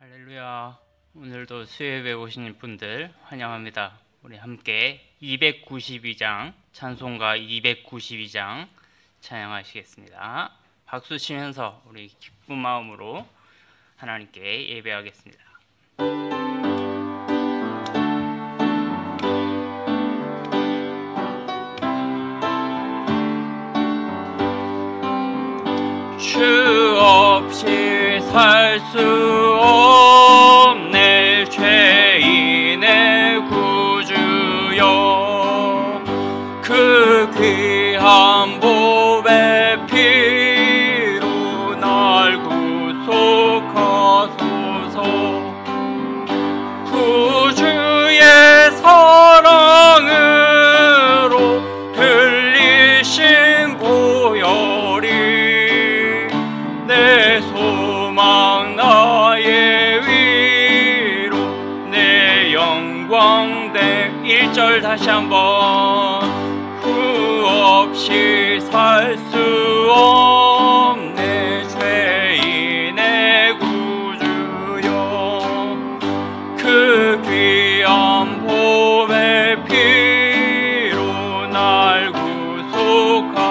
할렐루야. 오늘도 수요예배 오신 분들 환영합니다. 우리 함께 292장 찬송가 292장 찬양하시겠습니다. 박수 치면서 우리 기쁜 마음으로 하나님께 예배하겠습니다. 주 없이 살 수 없네 죄인의 구주여, 그 귀한 보배 피로 날 구속하소서. 구주의 사랑으로 흘리신 보혈이 내 소망 나의 위로 내 영광된 1절 다시 한번. 구 없이 살 수 없네 죄인의 구주여, 그 귀한 보배 피로 날 구속하소서.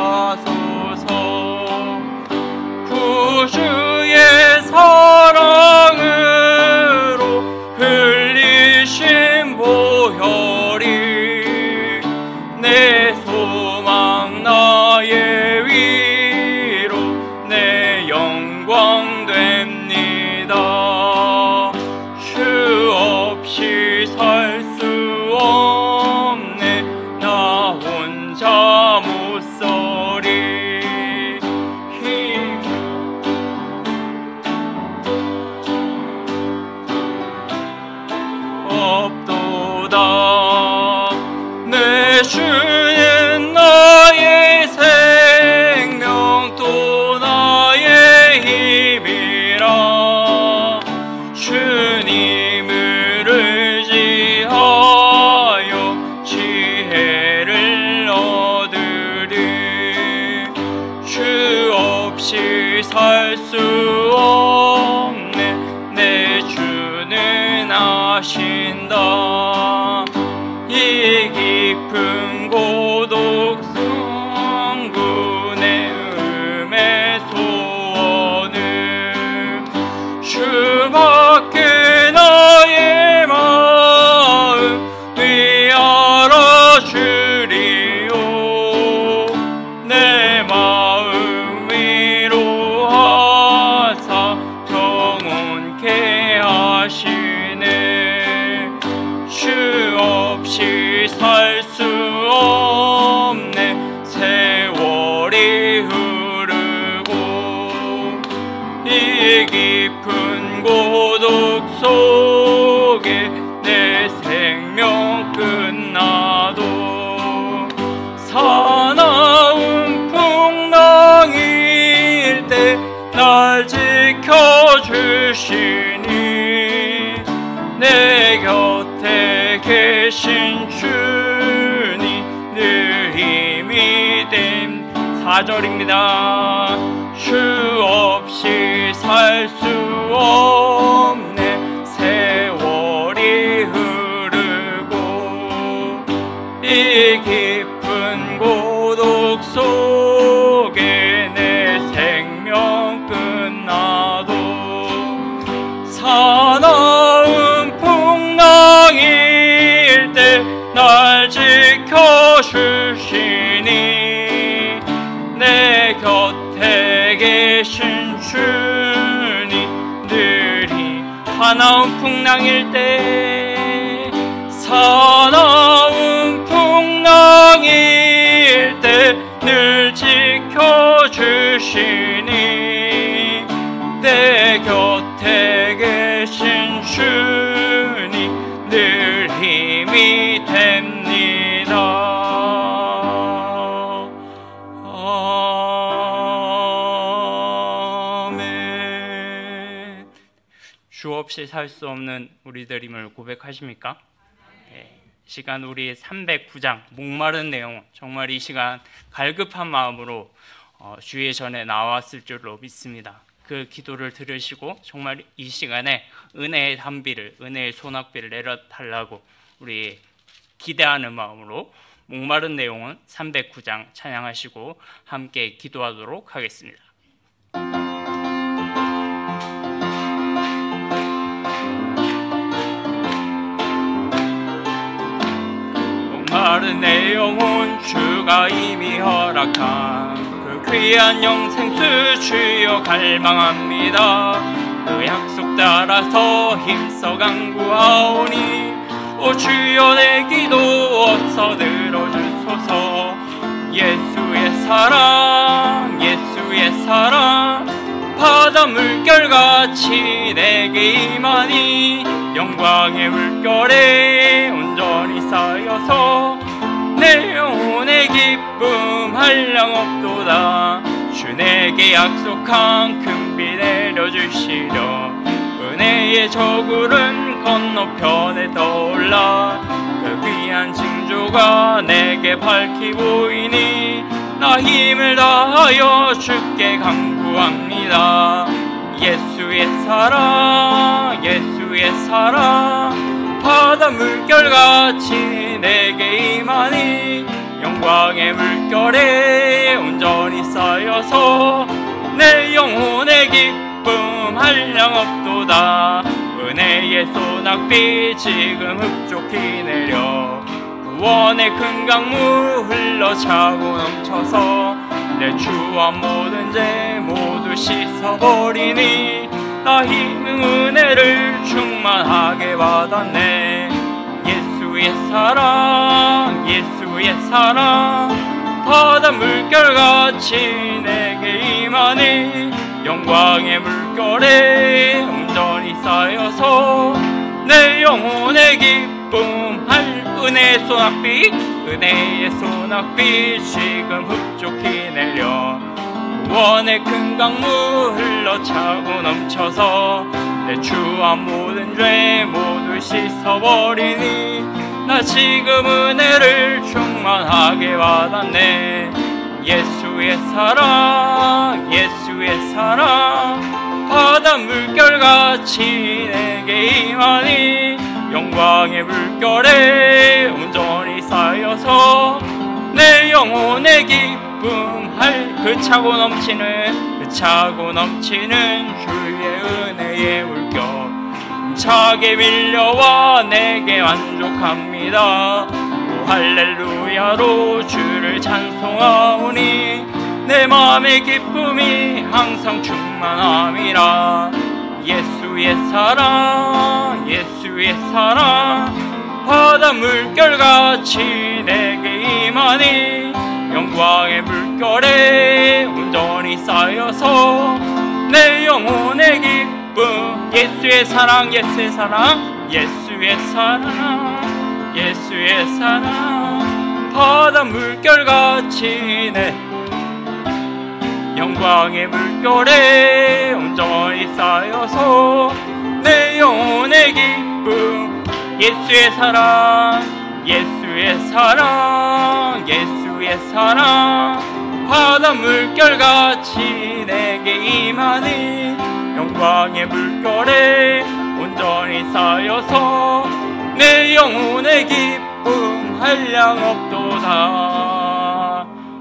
구주의 사랑으로 흘리신 보혈이 내 소망 나의 위로 내 영광 됩니다. 주 없이 살 수 없네 나 혼자 못 서리. 없도다 내 주는 나의 생명 또 나의 힘이라. 주님을 의지하여 지혜를 얻으리. 주 없이 살 수 없네 내 주는 아신다. 이 깊은 고독 성군의 음의 소원을 주밖에 나의 마음 위하라 주리요. 내 마음 위로하사 평온케 하시네. 주 없이 살 수 없네 세월이 흐르고 이 깊은 고독 속에 내 생명 끝나도 사나운 풍랑일 때 날 지켜주시니 내 곁에 계신 주님 늘 힘이 됨. 4절입니다. 주 없이 살 수 없네 세월이 흐르고 이 깊은 고독 속에 내 생명 끝나도 사나운 풍랑일 때 날 지켜주시니 내 곁에 계신 주님 늘이. 사나운 풍랑일 때 사나운 풍랑일 때 늘 지켜주시니 내 곁에 계신 주님 늘 힘이 됩니다. 아멘. 주 없이 살 수 없는 우리들임을 고백하십니까? 네. 시간 우리 309장 목마른 내용, 정말 이 시간 갈급한 마음으로 주의 전에 나왔을 줄로 믿습니다. 그 기도를 들으시고 정말 이 시간에 은혜의 단비를, 은혜의 소낙비를 내려달라고 우리 기대하는 마음으로 목마른 내용은 309장 찬양하시고 함께 기도하도록 하겠습니다. 목마른 내 영혼 주가 이미 허락한 그 귀한 영생수 주여 갈망합니다. 그 약속 따라서 힘써 간구하오니 오 주여 내 기도 없어 들어주소서. 예수의 사랑 예수의 사랑 바다 물결같이 내게 임하니 영광의 물결에 온전히 쌓여서 내 영혼의 기쁨 한량없도다. 주 내게 약속한 금비 내려주시려 은혜의 저구름 건너편에 떠올라 그 귀한 징조가 내게 밝히 보이니 나 힘을 다하여 주께 간구합니다. 예수의 사랑 예수의 사랑 바다 물결같이 내게 임하니 영광의 물결에 온전히 쌓여서 내 영혼의 기쁨 한량없도다. 은혜의 소낙비 지금 흡족히 내려 구원의 큰 강물 흘러차고 넘쳐서 내 주와 모든 죄 모두 씻어버리니 나 힘은 은혜를 충만하게 받았네. 예수의 사랑 예수의 사랑 바다 물결같이 내게 임하니 영광의 물결에 온전히 쌓여서 내 영혼의 기쁨 할 은혜의 소낙비 은혜의 소낙비 지금 흡족히 내려 구원의 큰 강물 흘러차고 넘쳐서 내 주와 모든 죄 모두 씻어버리니 나 지금 은혜를 충만하게 받았네. 예수의 사랑 예수의 사랑 바다 물결같이 내게 임하니 영광의 물결에 온전히 쌓여서 내 영혼의 기쁨 할 그 차고 넘치는 주의 은혜의 물결 차게 밀려와 내게 만족합니다. 오 할렐루야로 주를 찬송하오니 내 마음의 기쁨이 항상 충만함이라. 예수의 사랑 예수의 사랑 바다 물결같이 내게 임하니 영광의 물결에 온전히 쌓여서 내 영혼의 기쁨 예수의 사랑 예수의 사랑 예수의 사랑 예수의 사랑 바다 물결같이 내 영광의 물결에 온전히 쌓여서 내 영혼의 기쁨 예수의 사랑 예수의 사랑 예수의 사랑 바다 물결같이 내게 임하니 영광의 물결에 온전히 쌓여서 내 영혼의 기쁨 한량없도다.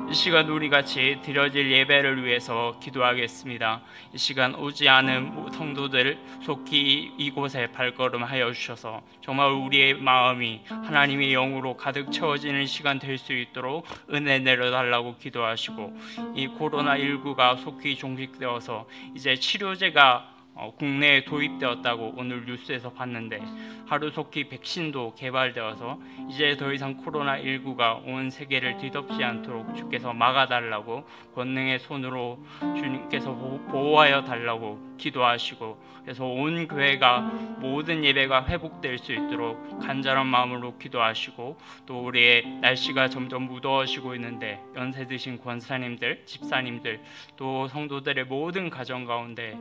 이 시간 우리 같이 드려질 예배를 위해서 기도하겠습니다. 이 시간 오지 않은 성도들 속히 이곳에 발걸음하여 주셔서 정말 우리의 마음이 하나님의 영으로 가득 채워지는 시간 될 수 있도록 은혜 내려달라고 기도하시고 이 코로나19가 속히 종식되어서 이제 치료제가 국내에 도입되었다고 오늘 뉴스에서 봤는데 하루속히 백신도 개발되어서 이제 더 이상 코로나19가 온 세계를 뒤덮지 않도록 주께서 막아달라고 권능의 손으로 주님께서 보호하여 달라고 기도하시고 그래서 온 교회가 모든 예배가 회복될 수 있도록 간절한 마음으로 기도하시고 또 우리의 날씨가 점점 무더워지고 있는데 연세 드신 권사님들, 집사님들 또 성도들의 모든 가정 가운데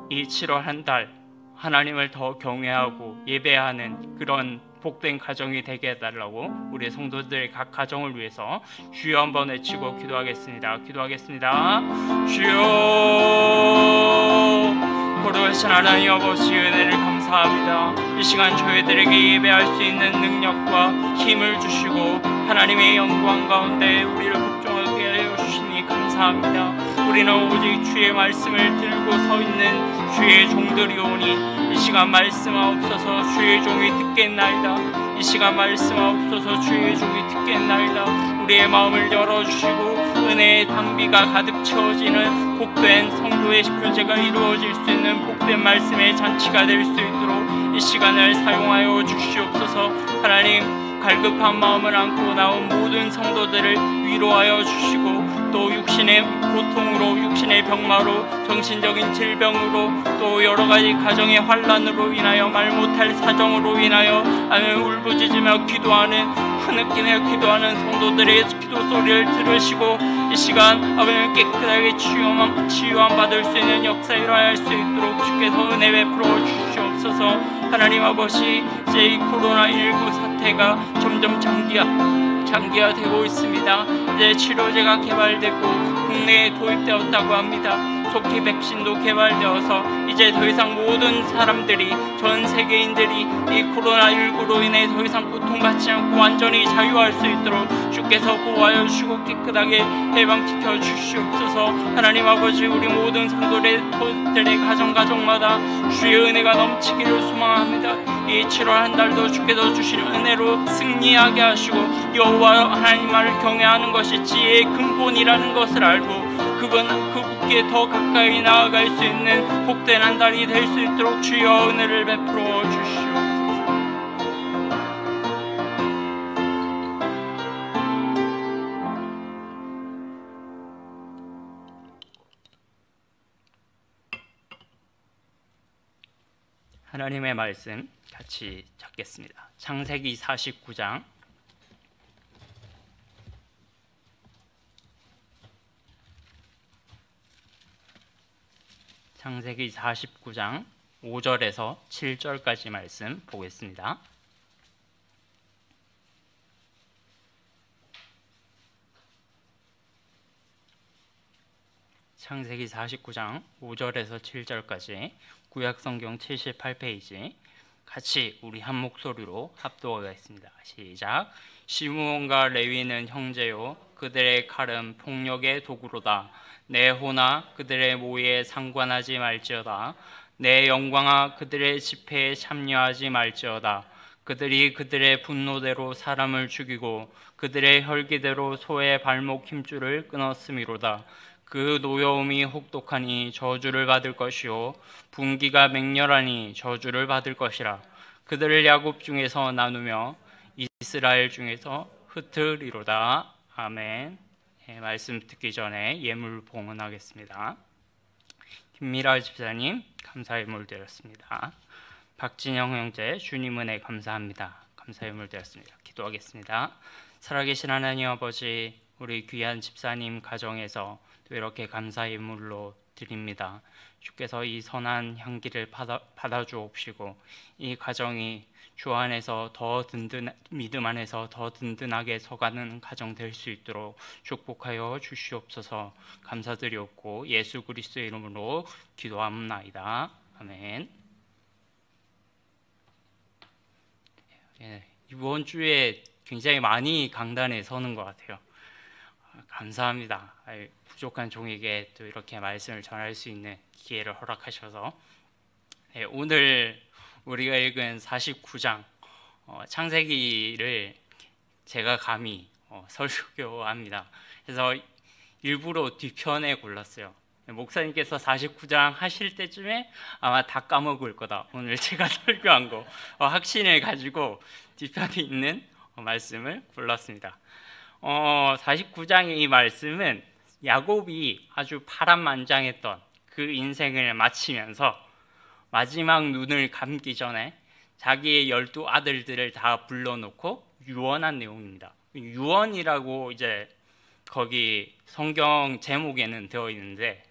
이 7월 한 달 하나님을 더 경외하고 예배하는 그런 복된 가정이 되게 해달라고 우리 성도들의 각 가정을 위해서 주여 한번 외치고 기도하겠습니다. 기도하겠습니다. 주여, 거룩하신 하나님 아버지, 은혜를 감사합니다. 이 시간 저희들에게 예배할 수 있는 능력과 힘을 주시고 하나님의 영광 가운데 우리를 복종하게 하여 주시니 감사합니다. 우리는 오직 주의 말씀을 들고 서 있는 주의 종들이오니 이 시간 말씀하옵소서. 주의 종이 듣겠나이다. 이 시간 말씀하옵소서. 주의 종이 듣겠나이다. 우리의 마음을 열어주시고 은혜의 당비가 가득 채워지는 복된 성도의 교제가 이루어질 수 있는 복된 말씀의 잔치가 될 수 있도록 이 시간을 사용하여 주시옵소서. 하나님, 갈급한 마음을 안고 나온 모든 성도들을 위로하여 주시고 또 육신의 고통으로, 육신의 병마로, 정신적인 질병으로, 또 여러 가지 가정의 환란으로 인하여, 말 못할 사정으로 인하여 울부짖으며 기도하는, 흐느끼며 기도하는 성도들의 기도 소리를 들으시고 이 시간 아버지 깨끗하게 치유함 받을 수 있는 역사 일어날 수 있도록 주께서 은혜 베풀어 주시옵소서. 하나님 아버지, 이제 이 코로나19 사태가 점점 장기화되고 있습니다. 이제 치료제가 개발되고 국내에 도입되었다고 합니다. 속히 백신도 개발되어서 이제 더 이상 모든 사람들이, 전 세계인들이 이 코로나19로 인해 더 이상 고통받지 않고 완전히 자유할 수 있도록 주께서 보호하여 주시고 깨끗하게 해방시켜 주시옵소서. 하나님 아버지, 우리 모든 성도들의 가정마다 주의 은혜가 넘치기를 소망합니다. 이 7월 한 달도 주께서 주신 은혜로 승리하게 하시고 여호와 하나님만을 경외하는 것이 지혜의 근본이라는 것을 알고 그분께 더 가까이 나아갈 수 있는 복된 한 달이 될 수 있도록 주여 은혜를 베풀어 주시옵소서. 하나님의 말씀 같이 찾겠습니다. 창세기 49장 창세기 49장 5절에서 7절까지 말씀 보겠습니다. 창세기 49장 5절에서 7절까지 구약성경 78페이지 같이 우리 한 목소리로 합독하겠습니다. 시작. 시므온과 레위는 형제요, 그들의 칼은 폭력의 도구로다. 내 호나 그들의 모의에 상관하지 말지어다. 내 영광아 그들의 집회에 참여하지 말지어다. 그들이 그들의 분노대로 사람을 죽이고 그들의 혈기대로 소의 발목 힘줄을 끊었음이로다. 그 노여움이 혹독하니 저주를 받을 것이요 분기가 맹렬하니 저주를 받을 것이라. 그들을 야곱 중에서 나누며 이스라엘 중에서 흩으리로다. 아멘. 네, 말씀 듣기 전에 예물 봉헌하겠습니다. 김미라 집사님 감사 예물 드렸습니다. 박진영 형제 주님 은혜 감사합니다. 감사 예물 드렸습니다. 기도하겠습니다. 살아계신 하나님 아버지, 우리 귀한 집사님 가정에서 또 이렇게 감사 예물로 드립니다. 주께서 이 선한 향기를 받아 주옵시고 이 가정이 주 안에서 더 믿음 안에서 더 든든하게 서가는 가정 될 수 있도록 축복하여 주시옵소서. 감사드리옵고 예수 그리스도의 이름으로 기도합나이다. 아멘. 이번 주에 굉장히 많이 강단에 서는 것 같아요. 감사합니다. 부족한 종에게 또 이렇게 말씀을 전할 수 있는 기회를 허락하셔서 오늘 우리가 읽은 49장 창세기를 제가 감히 설교합니다. 그래서 일부러 뒤편에 골랐어요. 목사님께서 49장 하실 때쯤에 아마 다 까먹을 거다. 오늘 제가 설교한 거 확신을 가지고 뒤편에 있는 말씀을 골랐습니다. 49장의 이 말씀은 야곱이 아주 파란만장했던 그 인생을 마치면서 마지막 눈을 감기 전에 자기의 12아들들을 다 불러놓고 유언한 내용입니다. 유언이라고 이제 거기 성경 제목에는 되어 있는데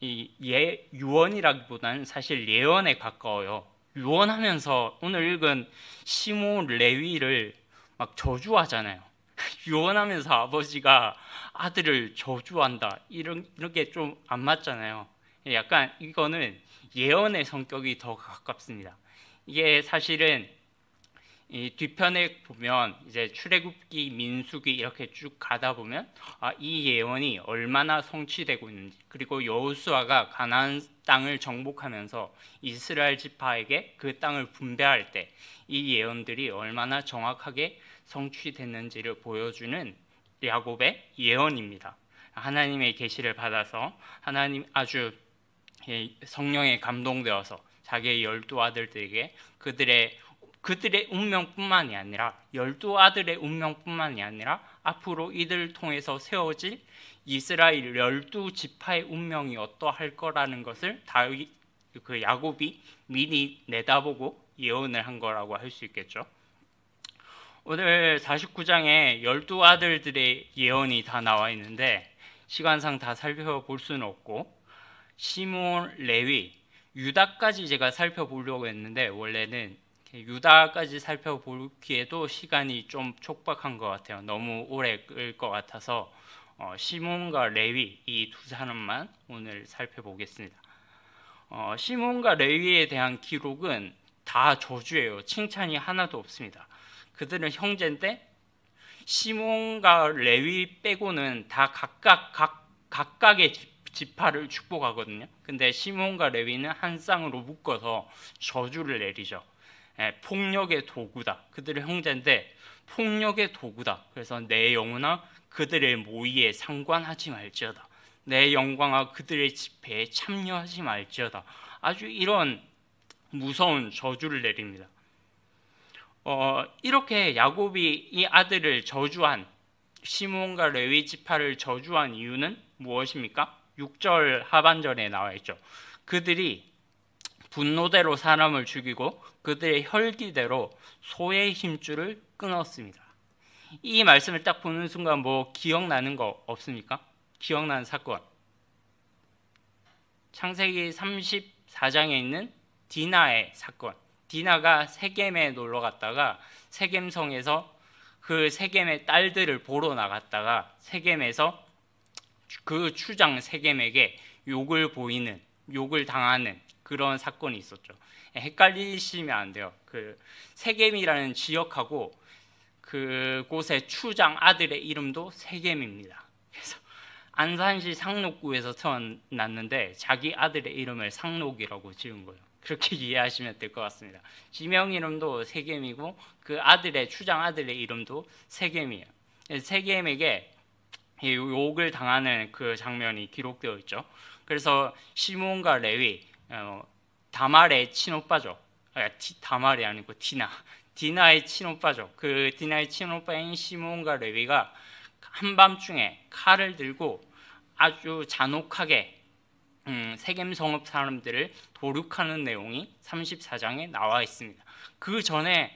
유언이라기보다는 사실 예언에 가까워요. 유언하면서 오늘 읽은 시몬 레위를 막 저주하잖아요. 유언하면서 아버지가 아들을 저주한다. 이렇게 좀 안 맞잖아요. 약간 이거는 예언의 성격이 더 가깝습니다. 이게 사실은 이 뒤편에 보면 이제 출애굽기, 민수기 이렇게 쭉 가다 보면 이 예언이 얼마나 성취되고 있는지, 그리고 여호수아가 가나안 땅을 정복하면서 이스라엘 지파에게 그 땅을 분배할 때 이 예언들이 얼마나 정확하게 성취됐는지를 보여주는 야곱의 예언입니다. 하나님의 계시를 받아서 하나님 아주 성령에 감동되어서 자기의 12아들들에게 그들의 운명뿐만이 아니라 12아들의 운명뿐만이 아니라 앞으로 이들을 통해서 세워질 이스라엘 12지파의 운명이 어떠할 거라는 것을 그 야곱이 미리 내다보고 예언을 한 거라고 할 수 있겠죠. 오늘 49장에 12아들들의 예언이 다 나와 있는데 시간상 다 살펴볼 수는 없고, 시몬, 레위, 유다까지 제가 살펴보려고 했는데 원래는 유다까지 살펴보기에도 시간이 좀 촉박한 것 같아요. 너무 오래 끌 것 같아서 시몬과 레위 이 두 사람만 오늘 살펴보겠습니다. 시몬과 레위에 대한 기록은 다 저주예요. 칭찬이 하나도 없습니다. 그들은 형제인데 시몬과 레위 빼고는 다 각각의 지파를 축복하거든요. 근데 시몬과 레위는 한 쌍으로 묶어서 저주를 내리죠. 폭력의 도구다. 그들의 형제인데 폭력의 도구다. 그래서 내 영혼아 그들의 모의에 상관하지 말지어다. 내 영광아 그들의 집회에 참여하지 말지어다. 아주 이런 무서운 저주를 내립니다. 이렇게 야곱이 이 아들을 저주한, 시몬과 레위 지파를 저주한 이유는 무엇입니까? 6절 하반절에 나와 있죠. 그들이 분노대로 사람을 죽이고 그들의 혈기대로 소의 힘줄을 끊었습니다. 이 말씀을 딱 보는 순간 뭐 기억나는 거 없습니까? 기억나는 사건. 창세기 34장에 있는 디나의 사건. 디나가 세겜에 놀러 갔다가 세겜성에서 그 세겜의 딸들을 보러 나갔다가 세겜에서 그 추장 세겜에게 욕을 당하는 그런 사건이 있었죠. 헷갈리시면 안 돼요. 그 세겜이라는 지역하고 그곳의 추장 아들의 이름도 세겜입니다. 그래서 안산시 상록구에서 태어났는데 자기 아들의 이름을 상록이라고 지은 거예요. 그렇게 이해하시면 될 것 같습니다. 지명 이름도 세겜이고 그 추장 아들의 이름도 세겜이에요. 세겜에게 욕을 당하는 그 장면이 기록되어 있죠. 그래서 시몬과 레위, 다말의 친오빠죠. 다말이 아니고 디나의 친오빠죠. 그 디나의 친오빠인 시몬과 레위가 한밤중에 칼을 들고 아주 잔혹하게 세겜 성읍 사람들을 도륙하는 내용이 34장에 나와 있습니다. 그 전에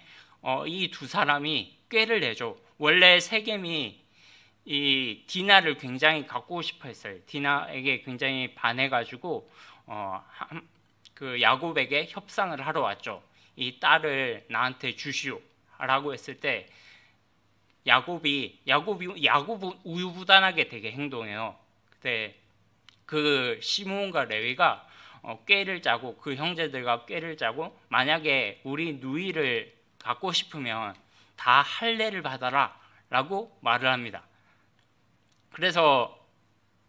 이 두 사람이 꾀를 내죠. 원래 세겜이 이 디나를 굉장히 갖고 싶어 했어요. 디나에게 굉장히 반해가지고 그 야곱에게 협상을 하러 왔죠. 이 딸을 나한테 주시오라고 했을 때 야곱은 우유부단하게 되게 행동해요. 그때 그 시몬과 레위가 꾀를 짜고 그 형제들과 꾀를 짜고 만약에 우리 누이를 갖고 싶으면 다 할례를 받아라 라고 말을 합니다. 그래서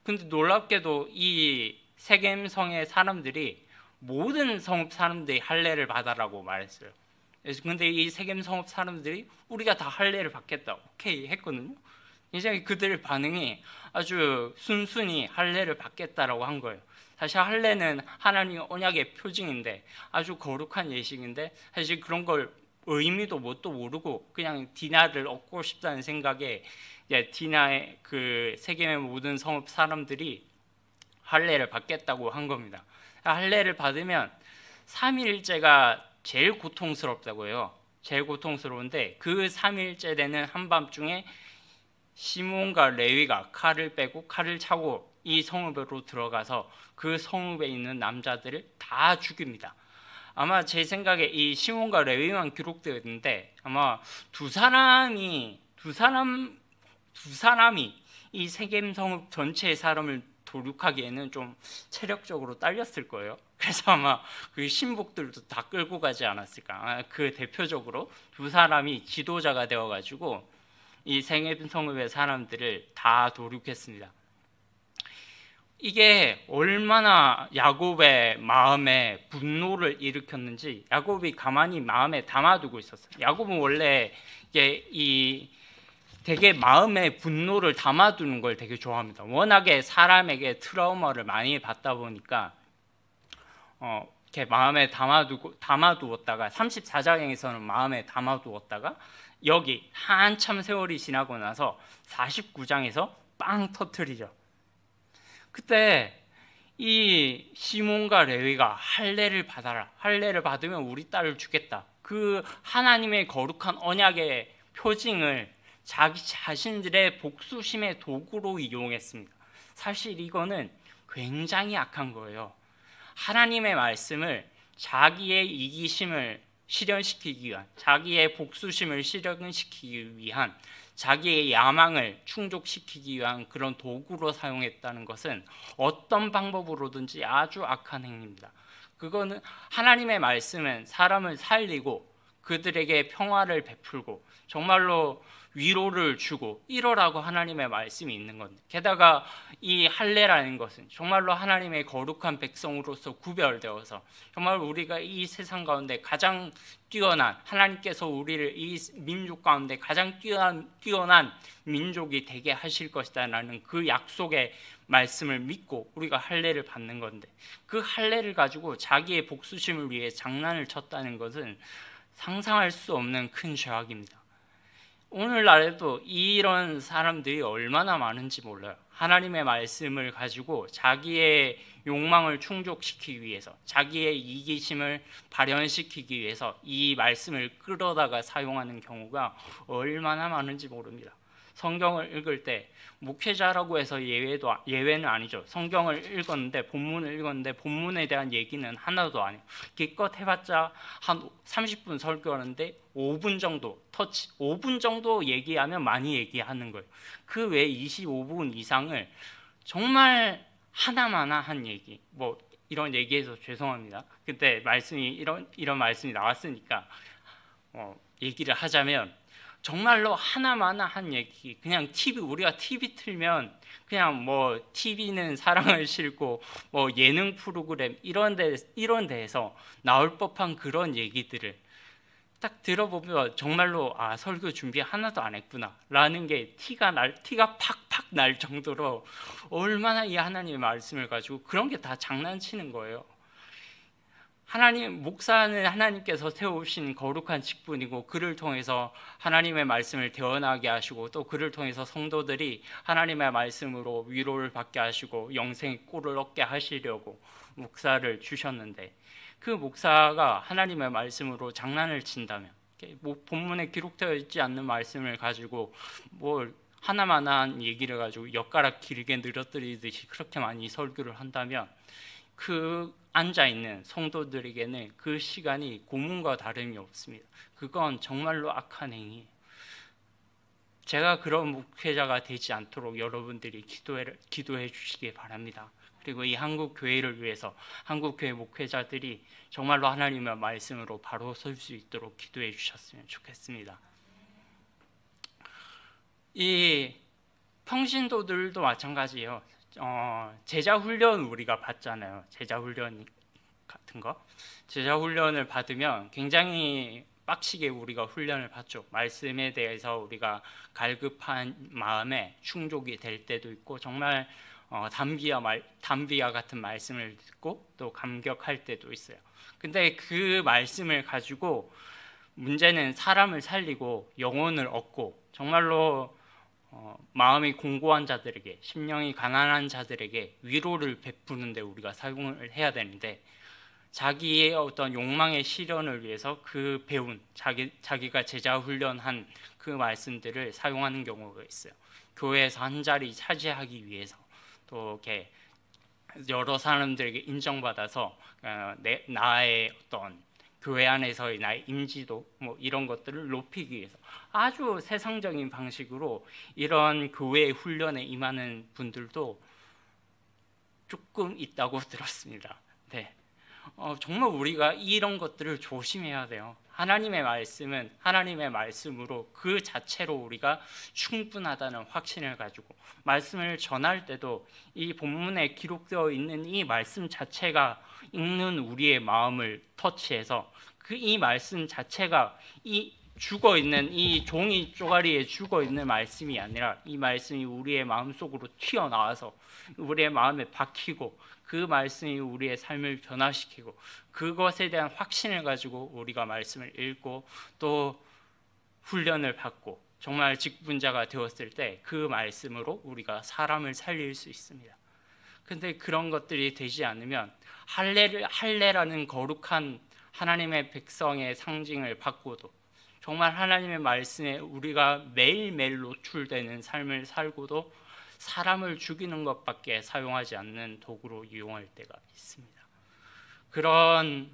근데 놀랍게도 이 세겜성의 사람들이 모든 성읍 사람들이 할례를 받아라고 말했어요. 그래서 근데 이 세겜 성읍 사람들이 우리가 다 할례를 받겠다 오케이 했거든요. 이제 그들의 반응이 아주 순순히 할례를 받겠다라고 한 거예요. 사실 할례는 하나님의 언약의 표징인데 아주 거룩한 예식인데 사실 그런 걸 의미도 뭣도 모르고 그냥 디나를 얻고 싶다는 생각에 디나의 그 세겜의 모든 성읍 사람들이 할례를 받겠다고 한 겁니다. 할례를 받으면 3일째가 제일 고통스럽다고 해요. 제일 고통스러운데 그 3일째 되는 한밤중에 시몬과 레위가 칼을 빼고 칼을 차고 이 성읍으로 들어가서 그 성읍에 있는 남자들을 다 죽입니다. 아마 제 생각에 이 시몬과 레위만 기록되어 있는데 아마 두 사람이 이 세겜 성읍 전체의 사람을 도륙하기에는 좀 체력적으로 딸렸을 거예요. 그래서 아마 그 신복들도 다 끌고 가지 않았을까. 그 대표적으로 두 사람이 지도자가 되어가지고 이 세겜 성읍의 사람들을 다 도륙했습니다. 이게 얼마나 야곱의 마음에 분노를 일으켰는지 야곱이 가만히 마음에 담아두고 있었어요. 야곱은 원래 이게 되게 마음에 분노를 담아두는 걸 되게 좋아합니다. 워낙에 사람에게 트라우마를 많이 받다 보니까 이렇게 마음에 담아두었다가 34장에서는 마음에 담아두었다가 여기 한참 세월이 지나고 나서 49장에서 빵 터트리죠. 그때 이 시몬과 레위가 할례를 받아라. 할례를 받으면 우리 딸을 주겠다. 그 하나님의 거룩한 언약의 표징을 자기 자신들의 복수심의 도구로 이용했습니다. 사실 이거는 굉장히 악한 거예요. 하나님의 말씀을 자기의 이기심을 실현시키기 위한, 자기의 복수심을 실현시키기 위한, 자기의 야망을 충족시키기 위한 그런 도구로 사용했다는 것은 어떤 방법으로든지 아주 악한 행위입니다. 그거는 하나님의 말씀은 사람을 살리고 그들에게 평화를 베풀고 정말로 위로를 주고 이러라고 하나님의 말씀이 있는 건데, 게다가 이 할례라는 것은 정말로 하나님의 거룩한 백성으로서 구별되어서 정말 우리가 이 세상 가운데 가장 뛰어난, 하나님께서 우리를 이 민족 가운데 가장 뛰어난 민족이 되게 하실 것이다라는 그 약속의 말씀을 믿고 우리가 할례를 받는 건데, 그 할례를 가지고 자기의 복수심을 위해 장난을 쳤다는 것은 상상할 수 없는 큰 죄악입니다. 오늘날에도 이런 사람들이 얼마나 많은지 몰라요. 하나님의 말씀을 가지고 자기의 욕망을 충족시키기 위해서, 자기의 이기심을 발현시키기 위해서 이 말씀을 끌어다가 사용하는 경우가 얼마나 많은지 모릅니다. 성경을 읽을 때 목회자라고 해서 예외는 아니죠. 성경을 읽었는데, 본문을 읽었는데 본문에 대한 얘기는 하나도 안 해요. 기껏 해봤자 한 30분 설교하는데 5분 정도 얘기하면 많이 얘기하는 거예요. 그 외에 25분 이상을 정말 하나마나 한 얘기, 뭐 이런 얘기해서 죄송합니다. 그때 이런 말씀이 나왔으니까 얘기를 하자면, 정말로 하나마나 한 얘기, 그냥 우리가 TV 틀면 그냥 뭐 TV는 사랑을 싣고 뭐 예능 프로그램 이런 데에서 나올 법한 그런 얘기들을 딱 들어보면 정말로 설교 준비 하나도 안 했구나 라는 게 티가 팍팍 날 정도로 얼마나 이 하나님의 말씀을 가지고 그런 게 다 장난치는 거예요. 목사는 하나님께서 세우신 거룩한 직분이고, 그를 통해서 하나님의 말씀을 대언하게 하시고, 또 그를 통해서 성도들이 하나님의 말씀으로 위로를 받게 하시고 영생의 꼴을 얻게 하시려고 목사를 주셨는데, 그 목사가 하나님의 말씀으로 장난을 친다면, 본문에 기록되어 있지 않는 말씀을 가지고 뭘 하나만한 얘기를 가지고 엿가락 길게 늘어뜨리듯이 그렇게 많이 설교를 한다면, 그 앉아있는 성도들에게는 그 시간이 고문과 다름이 없습니다. 그건 정말로 악한 행위예요. 제가 그런 목회자가 되지 않도록 여러분들이 기도해 주시기 바랍니다. 그리고 이 한국 교회를 위해서 한국 교회 목회자들이 정말로 하나님의 말씀으로 바로 설 수 있도록 기도해 주셨으면 좋겠습니다. 이 평신도들도 마찬가지예요. 제자 훈련 우리가 받잖아요. 제자 훈련 같은 거. 제자 훈련을 받으면 굉장히 빡시게 우리가 훈련을 받죠. 말씀에 대해서 우리가 갈급한 마음에 충족이 될 때도 있고, 정말 담비와 같은 말씀을 듣고 또 감격할 때도 있어요. 근데 그 말씀을 가지고 문제는 사람을 살리고 영혼을 얻고 정말로 마음이 공고한 자들에게, 심령이 가난한 자들에게 위로를 베푸는데 우리가 사용을 해야 되는데, 자기의 어떤 욕망의 실현을 위해서 그 배운 자기가 제자 훈련한 그 말씀들을 사용하는 경우가 있어요. 교회에서 한 자리 차지하기 위해서 또 이렇게 여러 사람들에게 인정받아서 나의 어떤 교회 안에서의 나의 인지도 뭐 이런 것들을 높이기 위해서 아주 세상적인 방식으로 이런 교회 훈련에 임하는 분들도 조금 있다고 들었습니다. 네. 정말 우리가 이런 것들을 조심해야 돼요. 하나님의 말씀은 하나님의 말씀으로 그 자체로 우리가 충분하다는 확신을 가지고 말씀을 전할 때도 이 본문에 기록되어 있는 이 말씀 자체가 읽는 우리의 마음을 터치해서 이 말씀 자체가 이 죽어 있는 이 종이 쪼가리에 죽어 있는 말씀이 아니라 이 말씀이 우리의 마음속으로 튀어나와서 우리의 마음에 박히고 그 말씀이 우리의 삶을 변화시키고 그것에 대한 확신을 가지고 우리가 말씀을 읽고 또 훈련을 받고 정말 직분자가 되었을 때 그 말씀으로 우리가 사람을 살릴 수 있습니다. 근데 그런 것들이 되지 않으면 할례라는 거룩한 하나님의 백성의 상징을 받고도 정말 하나님의 말씀에 우리가 매일매일 노출되는 삶을 살고도 사람을 죽이는 것밖에 사용하지 않는 도구로 이용할 때가 있습니다. 그거는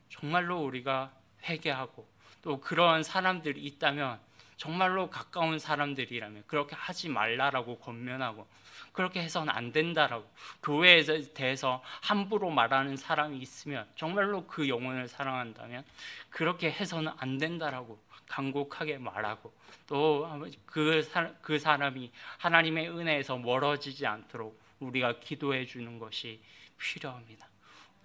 정말로 우리가 회개하고 또 그런 사람들이 있다면 정말로 가까운 사람들이라면 그렇게 하지 말라라고 권면하고 그렇게 해서는 안 된다라고 교회에 대해서 함부로 말하는 사람이 있으면 정말로 그 영혼을 사랑한다면 그렇게 해서는 안 된다라고 간곡하게 말하고 또 그 사람이 하나님의 은혜에서 멀어지지 않도록 우리가 기도해 주는 것이 필요합니다.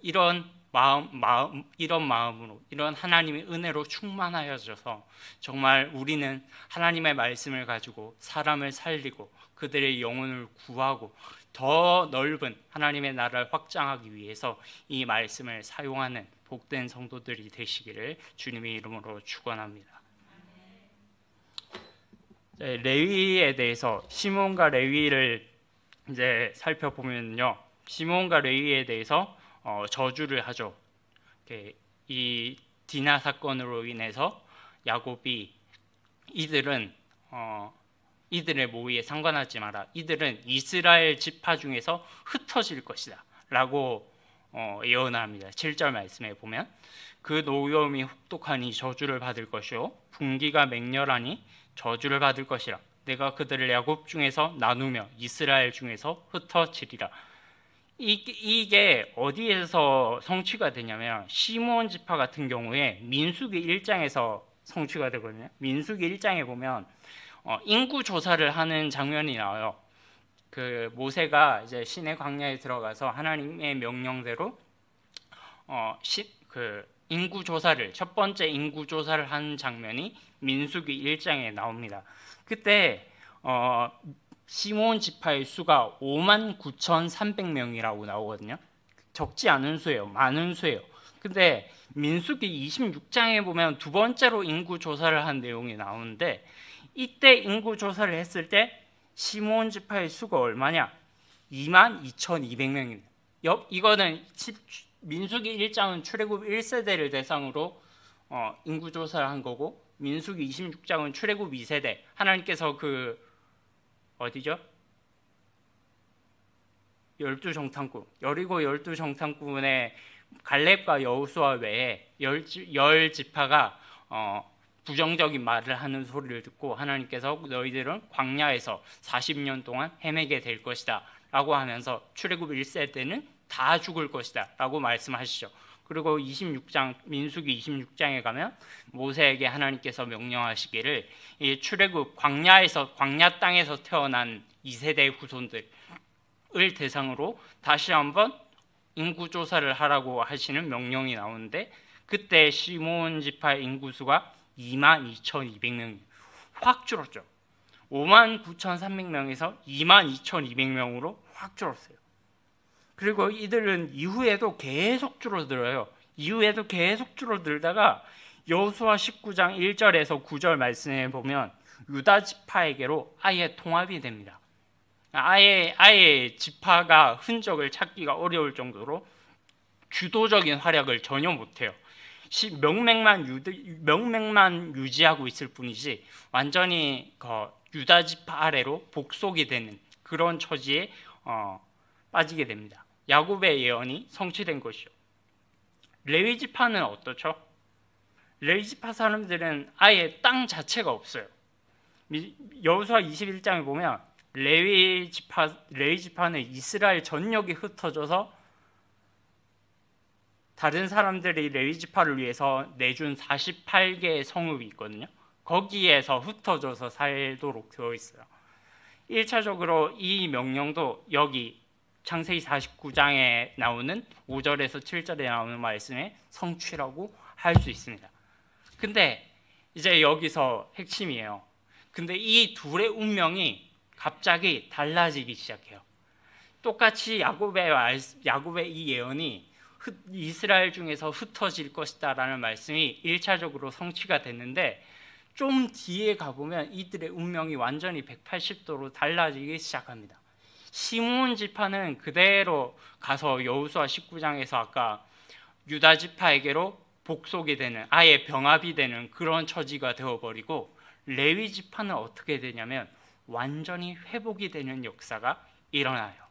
이런 마음으로 이런 하나님의 은혜로 충만하여져서 정말 우리는 하나님의 말씀을 가지고 사람을 살리고 그들의 영혼을 구하고 더 넓은 하나님의 나라를 확장하기 위해서 이 말씀을 사용하는 복된 성도들이 되시기를 주님의 이름으로 축원합니다. 레위에 대해서 시몬과 레위를 이제 살펴보면요, 시몬과 레위에 대해서 저주를 하죠. 이 디나 사건으로 인해서 야곱이 이들의 모의에 상관하지 마라. 이들은 이스라엘 지파 중에서 흩어질 것이다 라고 예언합니다. 7절 말씀에 보면 그 노염이 혹독하니 저주를 받을 것이요 분기가 맹렬하니 저주를 받을 것이라. 내가 그들을 야곱 중에서 나누며 이스라엘 중에서 흩어지리라. 이게 어디에서 성취가 되냐면 시므온 지파 같은 경우에 민수기 1장에서 성취가 되거든요. 민수기 1장에 보면 인구 조사를 하는 장면이 나와요. 그 모세가 이제 시내 광야에 들어가서 하나님의 명령대로 인구 조사를 첫 번째 인구 조사를 하는 장면이 민수기 1장에 나옵니다. 그때 시므온 지파의 수가 59,300명이라고 나오거든요. 적지 않은 수예요. 많은 수예요. 근데 민수기 26장에 보면 두 번째로 인구 조사를 한 내용이 나오는데 이때 인구 조사를 했을 때 시므온 지파의 수가 얼마냐? 22,200명입니다. 이거는 민수기 1장은 출애굽 1세대를 대상으로 인구 조사를 한 거고 민수기 26장은 출애굽 2세대 하나님께서 어디죠? 12정탐꾼 여리고 12정탐꾼의 갈렙과 여호수아 외에 열 지파가 부정적인 말을 하는 소리를 듣고 하나님께서 너희들은 광야에서 40년 동안 헤매게 될 것이다 라고 하면서 출애굽 1세대는 다 죽을 것이다 라고 말씀하시죠. 그리고 26장 민수기 26장에 가면 모세에게 하나님께서 명령하시기를 이 출애굽 광야 땅에서 태어난 2세대 후손들을 대상으로 다시 한번 인구 조사를 하라고 하시는 명령이 나오는데 그때 시므온 지파의 인구수가 22,200명이 확 줄었죠. 59,300명에서 22,200명으로 확 줄었어요. 그리고 이들은 이후에도 계속 줄어들어요. 이후에도 계속 줄어들다가 여호수아 19장 1절에서 9절 말씀에 보면 유다 지파에게로 아예 통합이 됩니다. 아예 지파가 흔적을 찾기가 어려울 정도로 주도적인 활약을 전혀 못해요. 명맥만 유지하고 있을 뿐이지 완전히 유다 지파 아래로 복속이 되는 그런 처지에 빠지게 됩니다. 야곱의 예언이 성취된 것이죠. 레위 지파는 어떻죠? 레위 지파 사람들은 아예 땅 자체가 없어요. 여호수아 21장에 보면 레위 지파는 이스라엘 전역이 흩어져서 다른 사람들이 레위 지파를 위해서 내준 48개의 성읍이 있거든요. 거기에서 흩어져서 살도록 되어 있어요. 1차적으로 이 명령도 여기 창세기 49장에 나오는 5절에서 7절에 나오는 말씀의 성취라고 할 수 있습니다. 근데 이제 여기서 핵심이에요. 근데 이 둘의 운명이 갑자기 달라지기 시작해요. 똑같이 야곱의 이 예언이 이스라엘 중에서 흩어질 것이다 라는 말씀이 1차적으로 성취가 됐는데, 좀 뒤에 가보면 이들의 운명이 완전히 180도로 달라지기 시작합니다. 시므온 지파는 그대로 가서 여호수아 19장에서 아까 유다 지파에게로 복속이 되는, 아예 병합이 되는 그런 처지가 되어버리고, 레위 지파는 어떻게 되냐면 완전히 회복이 되는 역사가 일어나요.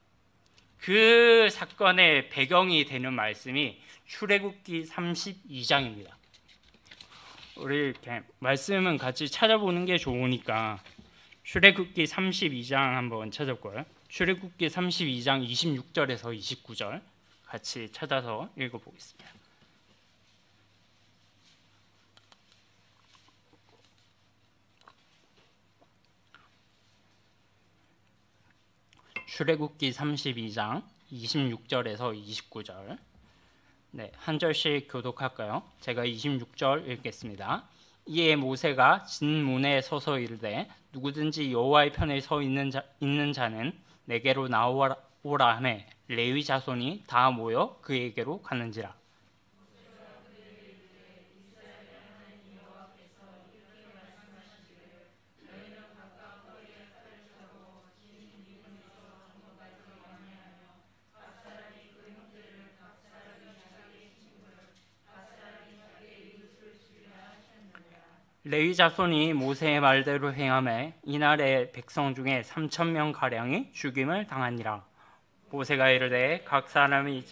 그 사건의 배경이 되는 말씀이 출애굽기 32장입니다. 우리 이렇게 말씀은 같이 찾아보는 게 좋으니까 출애굽기 32장 한번 찾아볼까요? 출애굽기 32장 26절에서 29절 같이 찾아서 읽어보겠습니다. 출애굽기 32장 26절에서 29절, 한 절씩 교독할까요? 제가 26절 읽겠습니다. 이에 모세가 진문에 서서 이르되 누구든지 여호와의 편에 서 있는 자는 내게로 나오라 하며 레위 자손이 다 모여 그에게로 가는지라. 레위 자손이 모세의 말대로 행하매 이날에 백성 중에 3,000명 가량이 죽임을 당하니라. 모세가 이르되 각 사람이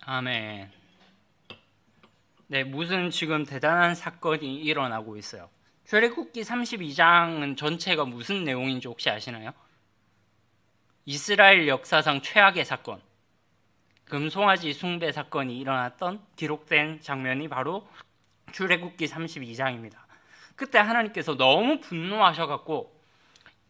아멘. 무슨 지금 대단한 사건이 일어나고 있어요. 출애굽기 32장은 전체가 무슨 내용인지 혹시 아시나요? 이스라엘 역사상 최악의 사건, 금송아지 숭배 사건이 일어났던 기록된 장면이 바로 출애굽기 32장입니다. 그때 하나님께서 너무 분노하셔갖고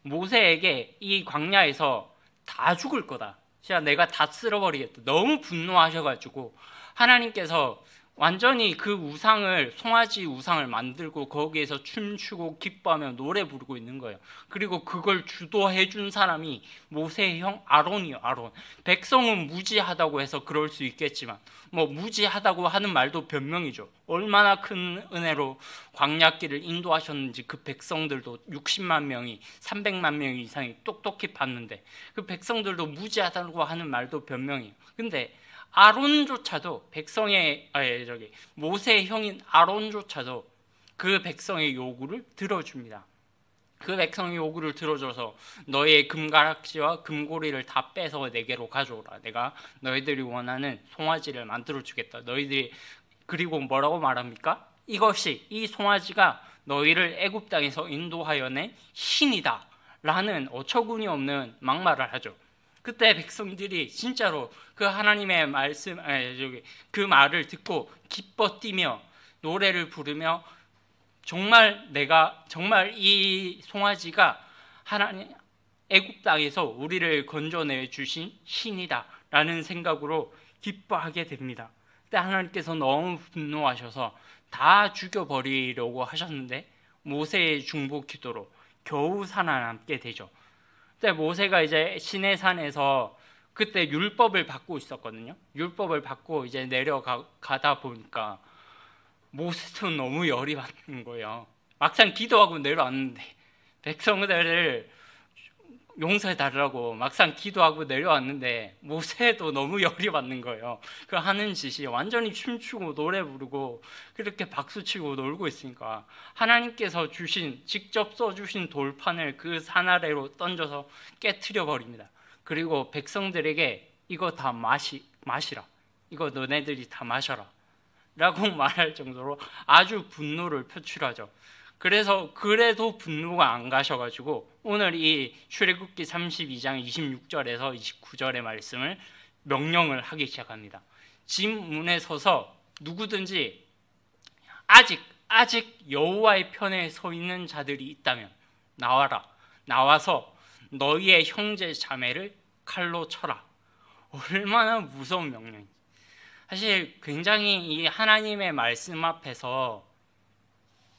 모세에게 이 광야에서 다 죽을 거다, 진짜 내가 다 쓸어버리겠다, 너무 분노하셔가지고 하나님께서 완전히 그 우상을, 송아지 우상을 만들고 거기에서 춤추고 기뻐하며 노래 부르고 있는 거예요. 그리고 그걸 주도해 준 사람이 모세의 형 아론이요. 아론. 백성은 무지하다고 해서 그럴 수 있겠지만 무지하다고 하는 말도 변명이죠. 얼마나 큰 은혜로 광야길을 인도하셨는지 그 백성들도 60만 명이 300만 명 이상이 똑똑히 봤는데 그 백성들도 무지하다고 하는 말도 변명이에요. 근데 아론조차도 모세의 형인 아론조차도 그 백성의 요구를 들어줍니다. 그 백성의 요구를 들어줘서 너의 금가락지와 금고리를 다 빼서 내게로 가져오라. 내가 너희들이 원하는 송아지를 만들어주겠다. 너희들이, 그리고 뭐라고 말합니까? 이 송아지가 너희를 애굽 땅에서 인도하여 낸 신이다 라는 어처구니 없는 막말을 하죠. 그때 백성들이 진짜로 그 하나님의 말씀, 그 말을 듣고 기뻐 뛰며 노래를 부르며 정말 이 송아지가 하나님 애굽 땅에서 우리를 건져내 주신 신이다 라는 생각으로 기뻐하게 됩니다. 그때 하나님께서 너무 분노하셔서 다 죽여버리려고 하셨는데 모세의 중보 기도로 겨우 살아남게 되죠. 그때 모세가 이제 시내산에서 그때 율법을 받고 있었거든요. 율법을 받고 이제 내려가다 보니까 모세도 너무 열이 받는 거예요. 막상 기도하고 내려왔는데 백성들을 용서해달라고 막상 기도하고 내려왔는데 모세도 너무 열이 받는 거예요. 그 하는 짓이 완전히 춤추고 노래 부르고 그렇게 박수치고 놀고 있으니까 하나님께서 직접 써주신 돌판을 그 산 아래로 던져서 깨트려 버립니다. 그리고 백성들에게 이거 다 마시라, 이거 너네들이 다 마셔라 라고 말할 정도로 아주 분노를 표출하죠. 그래도 분노가 안 가셔가지고 오늘 이 출애굽기 32장 26절에서 29절의 말씀을 명령을 하기 시작합니다. 집 문에 서서 누구든지 아직 여호와의 편에 서 있는 자들이 있다면 나와서 너희의 형제 자매를 칼로 쳐라. 얼마나 무서운 명령인지. 사실 굉장히 이 하나님의 말씀 앞에서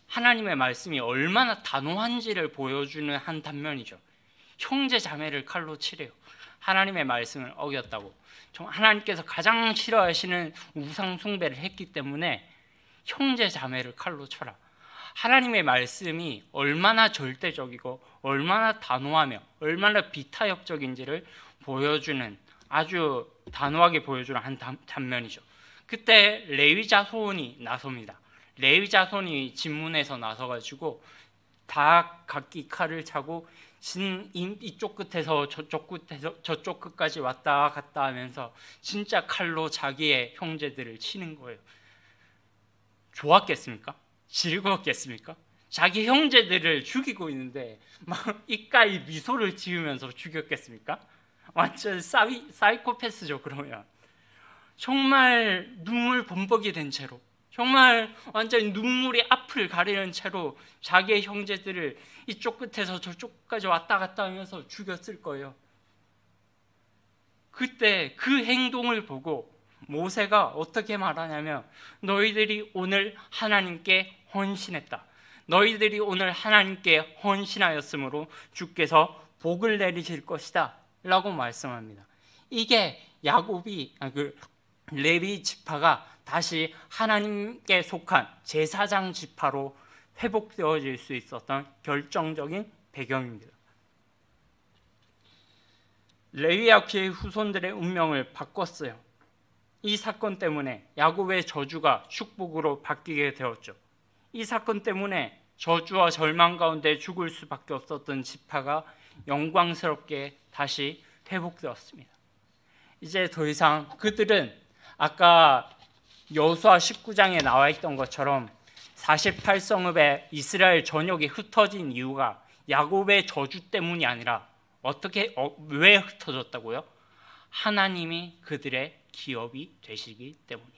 하나님의 말씀이 얼마나 단호한지를 보여주는 한 단면이죠. 형제 자매를 칼로 치래요. 하나님의 말씀을 어겼다고. 하나님께서 가장 싫어하시는 우상 숭배를 했기 때문에 형제 자매를 칼로 쳐라. 하나님의 말씀이 얼마나 절대적이고 얼마나 단호하며 얼마나 비타협적인지를 보여주는, 아주 단호하게 보여주는 한 단면이죠. 그때 레위 자손이 나섭니다. 레위 자손이 진문에서 나서가지고 다 각기 칼을 차고 이쪽 끝에서 저쪽 끝까지 왔다 갔다 하면서 진짜 칼로 자기의 형제들을 치는 거예요. 좋았겠습니까? 즐거웠겠습니까? 자기 형제들을 죽이고 있는데 막 입가에 미소를 지으면서 죽였겠습니까? 완전 사이코패스죠. 그러면 정말 눈물 범벅이 된 채로, 정말 완전히 눈물이 앞을 가리는 채로 자기의 형제들을 이쪽 끝에서 저쪽까지 왔다 갔다 하면서 죽였을 거예요. 그때 그 행동을 보고 모세가 어떻게 말하냐면, 너희들이 오늘 하나님께 헌신했다. 너희들이 오늘 하나님께 헌신하였으므로 주께서 복을 내리실 것이다 라고 말씀합니다. 이게 레위 지파가 다시 하나님께 속한 제사장 지파로 회복되어질 수 있었던 결정적인 배경입니다. 레위와 그의 후손들의 운명을 바꿨어요. 이 사건 때문에 야곱의 저주가 축복으로 바뀌게 되었죠. 이 사건 때문에 저주와 절망 가운데 죽을 수밖에 없었던 지파가 영광스럽게 다시 회복되었습니다. 이제 더 이상 그들은 아까 여호수아 19장에 나와 있던 것처럼 48성읍에 이스라엘 전역이 흩어진 이유가 야곱의 저주 때문이 아니라 왜 흩어졌다고요? 하나님이 그들의 기업이 되시기 때문이다.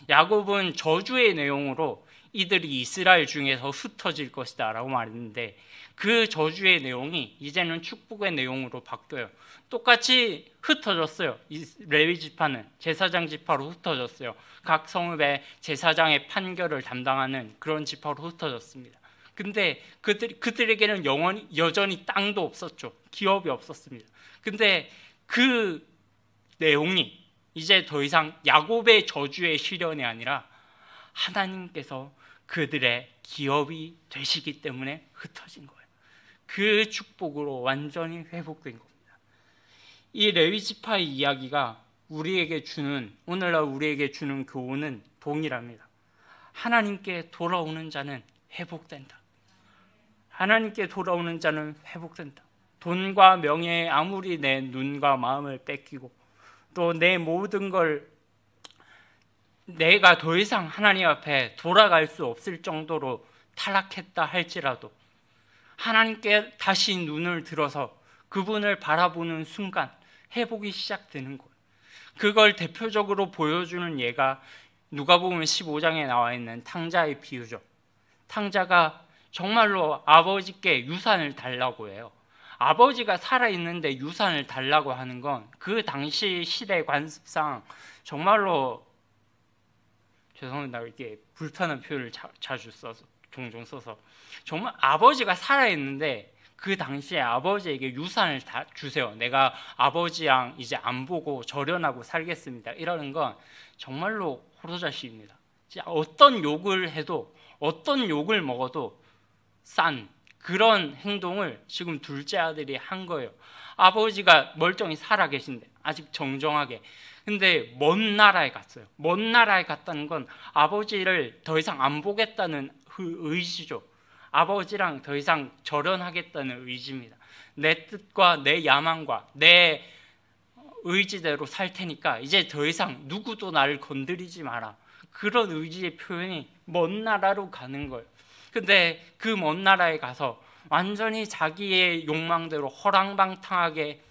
야곱은 저주의 내용으로 이들이 이스라엘 중에서 흩어질 것이다 라고 말했는데, 그 저주의 내용이 이제는 축복의 내용으로 바뀌어요. 똑같이 흩어졌어요. 레위 지파는 제사장 지파로 흩어졌어요. 각 성읍의 제사장의 판결을 담당하는 그런 지파로 흩어졌습니다. 근데 그들에게는 여전히 땅도 없었죠. 기업이 없었습니다. 근데 그 내용이 이제 더 이상 야곱의 저주의 시련이 아니라 하나님께서 그들의 기업이 되시기 때문에 흩어진 거예요. 그 축복으로 완전히 회복된 겁니다. 이 레위 지파의 이야기가 오늘날 우리에게 주는 교훈은 동일합니다. 하나님께 돌아오는 자는 회복된다. 하나님께 돌아오는 자는 회복된다. 돈과 명예에 아무리 내 눈과 마음을 뺏기고 또 내 모든 걸 내가 더 이상 하나님 앞에 돌아갈 수 없을 정도로 타락했다 할지라도 하나님께 다시 눈을 들어서 그분을 바라보는 순간 회복이 시작되는 거예요. 그걸 대표적으로 보여주는 예가 누가복음 15장에 나와 있는 탕자의 비유죠. 탕자가 정말로 아버지께 유산을 달라고 해요. 아버지가 살아있는데 유산을 달라고 하는 건 그 당시 시대 관습상 정말로, 죄송합니다, 이렇게 불편한 표현을 종종 써서 정말 아버지가 살아있는데 그 당시에 아버지에게 유산을 다 주세요. 내가 아버지랑 이제 안 보고 절연하고 살겠습니다. 이러는 건 정말로 호로자식입니다. 어떤 욕을 해도, 어떤 욕을 먹어도 싼 그런 행동을 지금 둘째 아들이 한 거예요. 아버지가 멀쩡히 살아계신데 아직 정정하게. 근데 먼 나라에 갔어요. 먼 나라에 갔다는 건 아버지를 더 이상 안 보겠다는 의지죠. 아버지랑 더 이상 절연하겠다는 의지입니다. 내 뜻과 내 야망과 내 의지대로 살 테니까 이제 더 이상 누구도 나를 건드리지 마라. 그런 의지의 표현이 먼 나라로 가는 거예요. 근데 그 먼 나라에 가서 완전히 자기의 욕망대로 허랑방탕하게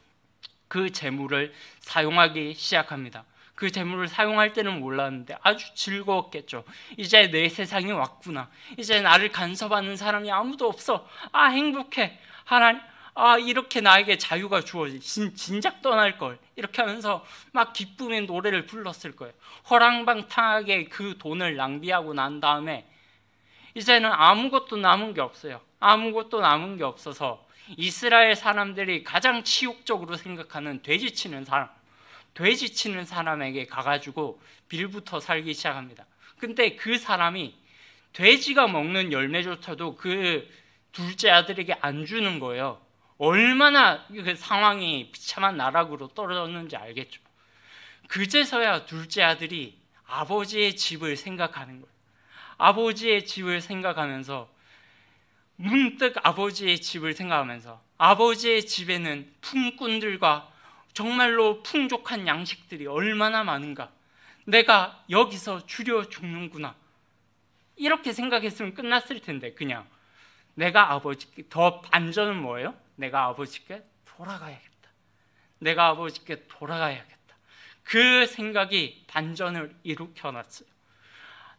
그 재물을 사용하기 시작합니다. 그 재물을 사용할 때는 몰랐는데 아주 즐거웠겠죠. 이제 내 세상이 왔구나. 이제 나를 간섭하는 사람이 아무도 없어. 아, 행복해. 하나님, 아, 이렇게 나에게 자유가 주어지. 진작 떠날 걸. 이렇게 하면서 막 기쁨의 노래를 불렀을 거예요. 허랑방탕하게 그 돈을 낭비하고 난 다음에 이제는 아무것도 남은 게 없어요. 아무것도 남은 게 없어서 이스라엘 사람들이 가장 치욕적으로 생각하는 돼지치는 사람에게 가가지고 빌부터 살기 시작합니다. 근데 그 사람이 돼지가 먹는 열매조차도 그 둘째 아들에게 안 주는 거예요. 얼마나 그 상황이 비참한 나락으로 떨어졌는지 알겠죠. 그제서야 둘째 아들이 아버지의 집을 생각하는 거예요. 아버지의 집을 생각하면서 문득 아버지의 집을 생각하면서 아버지의 집에는 품꾼들과 정말로 풍족한 양식들이 얼마나 많은가. 내가 여기서 줄여 죽는구나. 이렇게 생각했으면 끝났을 텐데 그냥 내가 아버지께 더 반전은 뭐예요? 내가 아버지께 돌아가야겠다. 내가 아버지께 돌아가야겠다. 그 생각이 반전을 일으켜놨어요.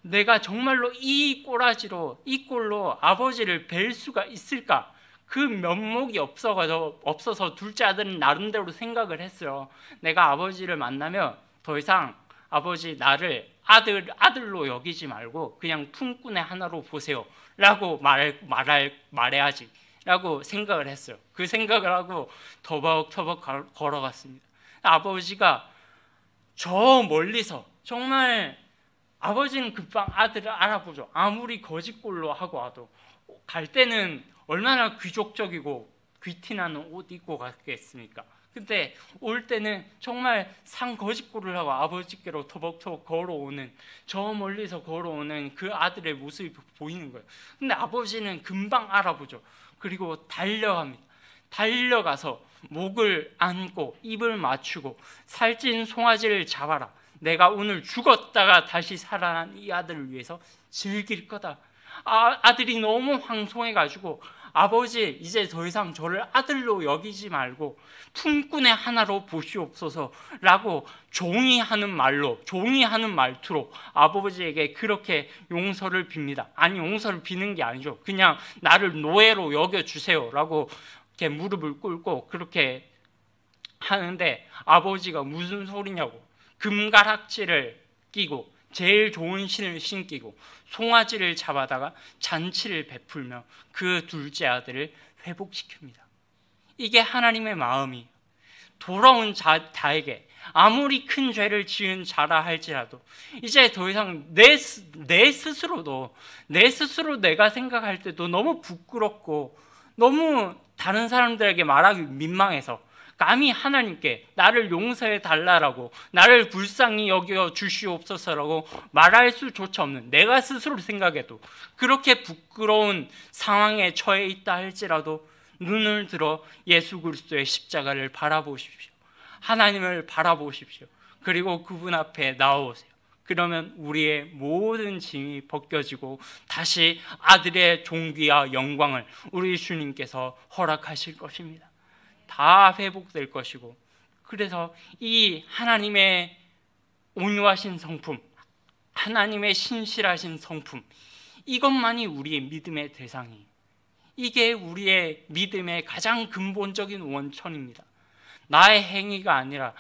내가 정말로 이 꼴로 아버지를 뵐 수가 있을까? 그 면목이 없어서 둘째 아들은 나름대로 생각을 했어요. 내가 아버지를 만나면 더 이상 아버지 나를 아들로 여기지 말고 그냥 품꾼의 하나로 보세요 라고 말해야지 라고 생각을 했어요. 그 생각을 하고 터벅터벅 걸어갔습니다. 아버지가 저 멀리서 정말 아버지는 금방 아들을 알아보죠. 아무리 거짓골로 하고 와도 갈 때는 얼마나 귀족적이고 귀티나는 옷 입고 갔겠습니까? 근데 올 때는 정말 거짓골을 하고 아버지께로 터벅터벅 걸어오는 저 멀리서 걸어오는 그 아들의 모습이 보이는 거예요. 근데 아버지는 금방 알아보죠. 그리고 달려갑니다. 달려가서 목을 안고 입을 맞추고 살찐 송아지를 잡아라. 내가 오늘 죽었다가 다시 살아난 이 아들을 위해서 즐길 거다. 아들이 너무 황송해가지고 아버지 이제 더 이상 저를 아들로 여기지 말고 품꾼의 하나로 보시옵소서라고 종이 하는 말투로 아버지에게 그렇게 용서를 빕니다. 아니 용서를 비는 게 아니죠. 그냥 나를 노예로 여겨주세요라고 이렇게 무릎을 꿇고 그렇게 하는데 아버지가 무슨 소리냐고 금가락지를 끼고 제일 좋은 신을 신기고 송아지를 잡아다가 잔치를 베풀며 그 둘째 아들을 회복시킵니다. 이게 하나님의 마음이 돌아온 자에게 아무리 큰 죄를 지은 자라 할지라도 이제 더 이상 내 스스로 내가 생각할 때도 너무 부끄럽고 너무 다른 사람들에게 말하기 민망해서 감히 하나님께 나를 용서해 달라라고 나를 불쌍히 여겨 주시옵소서라고 말할 수조차 없는 내가 스스로 생각해도 그렇게 부끄러운 상황에 처해 있다 할지라도 눈을 들어 예수 그리스도의 십자가를 바라보십시오. 하나님을 바라보십시오. 그리고 그분 앞에 나오세요. 그러면 우리의 모든 짐이 벗겨지고 다시 아들의 존귀와 영광을 우리 주님께서 허락하실 것입니다. 다 회복될 것이고 그래서 이 하나님의 온유하신 성품, 하나님의 신실하신 성품 이것만이 우리의 믿음의 대상이에요. 이게 우리의 믿음의 가장 근본적인 원천입니다. 나의 행위가 아니라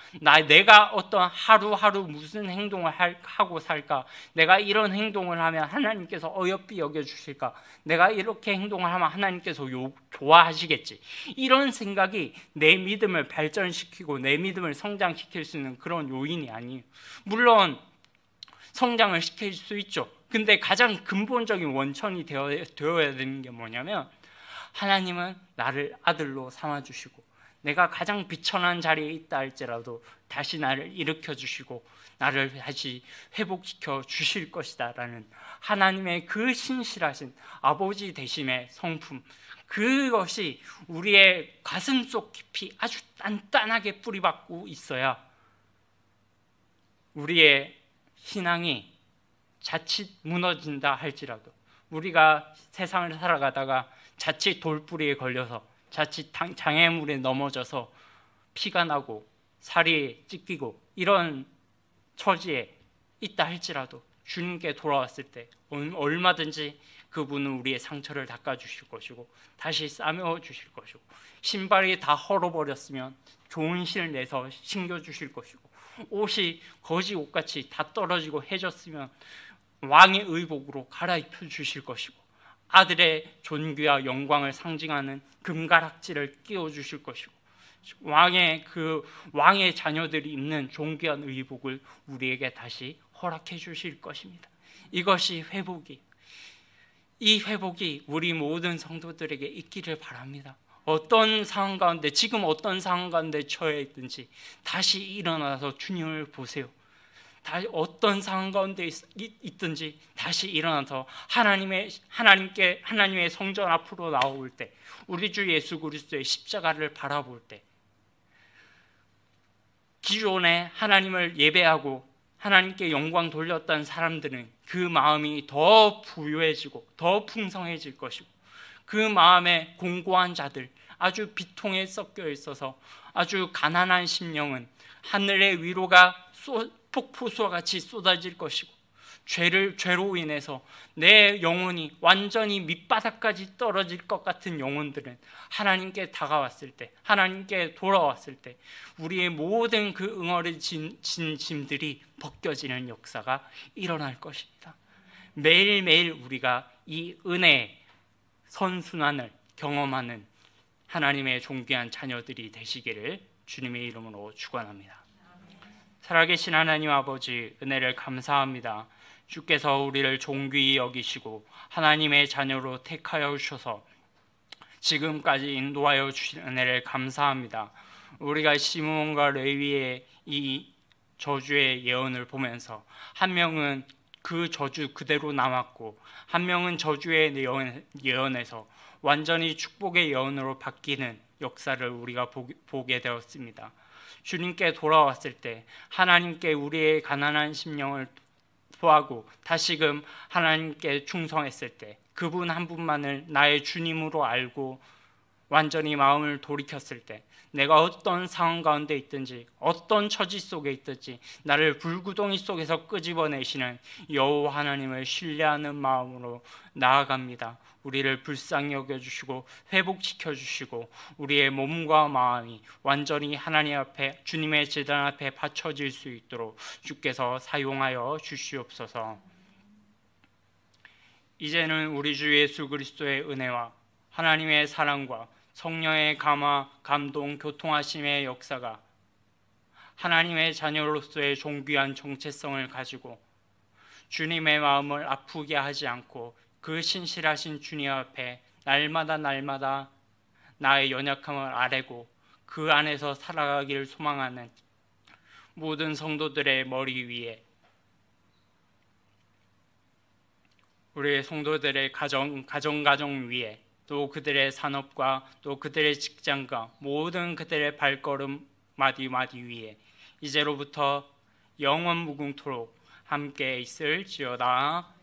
내가 어떤 하루하루 무슨 행동을 하고 살까? 내가 이런 행동을 하면 하나님께서 어여삐 여겨주실까? 내가 이렇게 행동을 하면 하나님께서 좋아하시겠지? 이런 생각이 내 믿음을 발전시키고 내 믿음을 성장시킬 수 있는 그런 요인이 아니에요. 물론 성장을 시킬 수 있죠. 근데 가장 근본적인 원천이 되어야 되는 게 뭐냐면 하나님은 나를 아들로 삼아주시고 내가 가장 비천한 자리에 있다 할지라도 다시 나를 일으켜 주시고 나를 다시 회복시켜 주실 것이다 라는 하나님의 그 신실하신 아버지 되심의 성품, 그것이 우리의 가슴속 깊이 아주 단단하게 뿌리박고 있어야 우리의 신앙이 자칫 무너진다 할지라도, 우리가 세상을 살아가다가 자칫 돌뿌리에 걸려서 자칫 장애물에 넘어져서 피가 나고 살이 찢기고 이런 처지에 있다 할지라도 주님께 돌아왔을 때 얼마든지 그분은 우리의 상처를 닦아주실 것이고 다시 싸매어 주실 것이고, 신발이 다 헐어버렸으면 좋은 실 내서 신겨주실 것이고, 옷이 거지 옷같이 다 떨어지고 해졌으면 왕의 의복으로 갈아입혀 주실 것이고, 아들의 존귀와 영광을 상징하는 금가락지를 끼워 주실 것이고, 왕의 자녀들이 입는 존귀한 의복을 우리에게 다시 허락해 주실 것입니다. 이것이 회복이, 이 회복이 우리 모든 성도들에게 있기를 바랍니다. 어떤 상황 가운데, 지금 어떤 상황 가운데 처해 있든지 다시 일어나서 주님을 보세요. 어떤 상황 가운데 있든지 다시 일어나서 하나님의 성전 앞으로 나올 때, 우리 주 예수 그리스도의 십자가를 바라볼 때, 기존에 하나님을 예배하고 하나님께 영광 돌렸던 사람들은 그 마음이 더 부유해지고 더 풍성해질 것이고, 그 마음에 공고한 자들, 아주 비통에 섞여 있어서 아주 가난한 심령은 하늘의 위로가 폭포수와 같이 쏟아질 것이고, 죄로 인해서 내 영혼이 완전히 밑바닥까지 떨어질 것 같은 영혼들은 하나님께 다가왔을 때, 하나님께 돌아왔을 때 우리의 모든 그 응어리진 짐들이 벗겨지는 역사가 일어날 것입니다. 매일매일 우리가 이 은혜의 선순환을 경험하는 하나님의 존귀한 자녀들이 되시기를 주님의 이름으로 축원합니다. 살아계신 하나님 아버지, 은혜를 감사합니다. 주께서 우리를 존귀히 여기시고 하나님의 자녀로 택하여 주셔서 지금까지 인도하여 주신 은혜를 감사합니다. 우리가 시므온과 레위의 이 저주의 예언을 보면서 한 명은 그 저주 그대로 남았고 한 명은 저주의 예언에서 완전히 축복의 예언으로 바뀌는 역사를 우리가 보게 되었습니다. 주님께 돌아왔을 때 하나님께 우리의 가난한 심령을 구하고 다시금 하나님께 충성했을 때, 그분 한 분만을 나의 주님으로 알고 완전히 마음을 돌이켰을 때, 내가 어떤 상황 가운데 있든지 어떤 처지 속에 있든지 나를 불구덩이 속에서 끄집어내시는 여호와 하나님을 신뢰하는 마음으로 나아갑니다. 우리를 불쌍히 여겨주시고 회복시켜 주시고 우리의 몸과 마음이 완전히 하나님 앞에, 주님의 제단 앞에 바쳐질 수 있도록 주께서 사용하여 주시옵소서. 이제는 우리 주 예수 그리스도의 은혜와 하나님의 사랑과 성령의 감화, 감동, 교통하심의 역사가 하나님의 자녀로서의 존귀한 정체성을 가지고 주님의 마음을 아프게 하지 않고 그 신실하신 주님 앞에 날마다 나의 연약함을 아뢰고 그 안에서 살아가기를 소망하는 모든 성도들의 머리 위에, 우리의 성도들의 가정 위에, 또 그들의 산업과 또 그들의 직장과 모든 그들의 발걸음 마디 위에 이제로부터 영원 무궁토록 함께 있을지어다.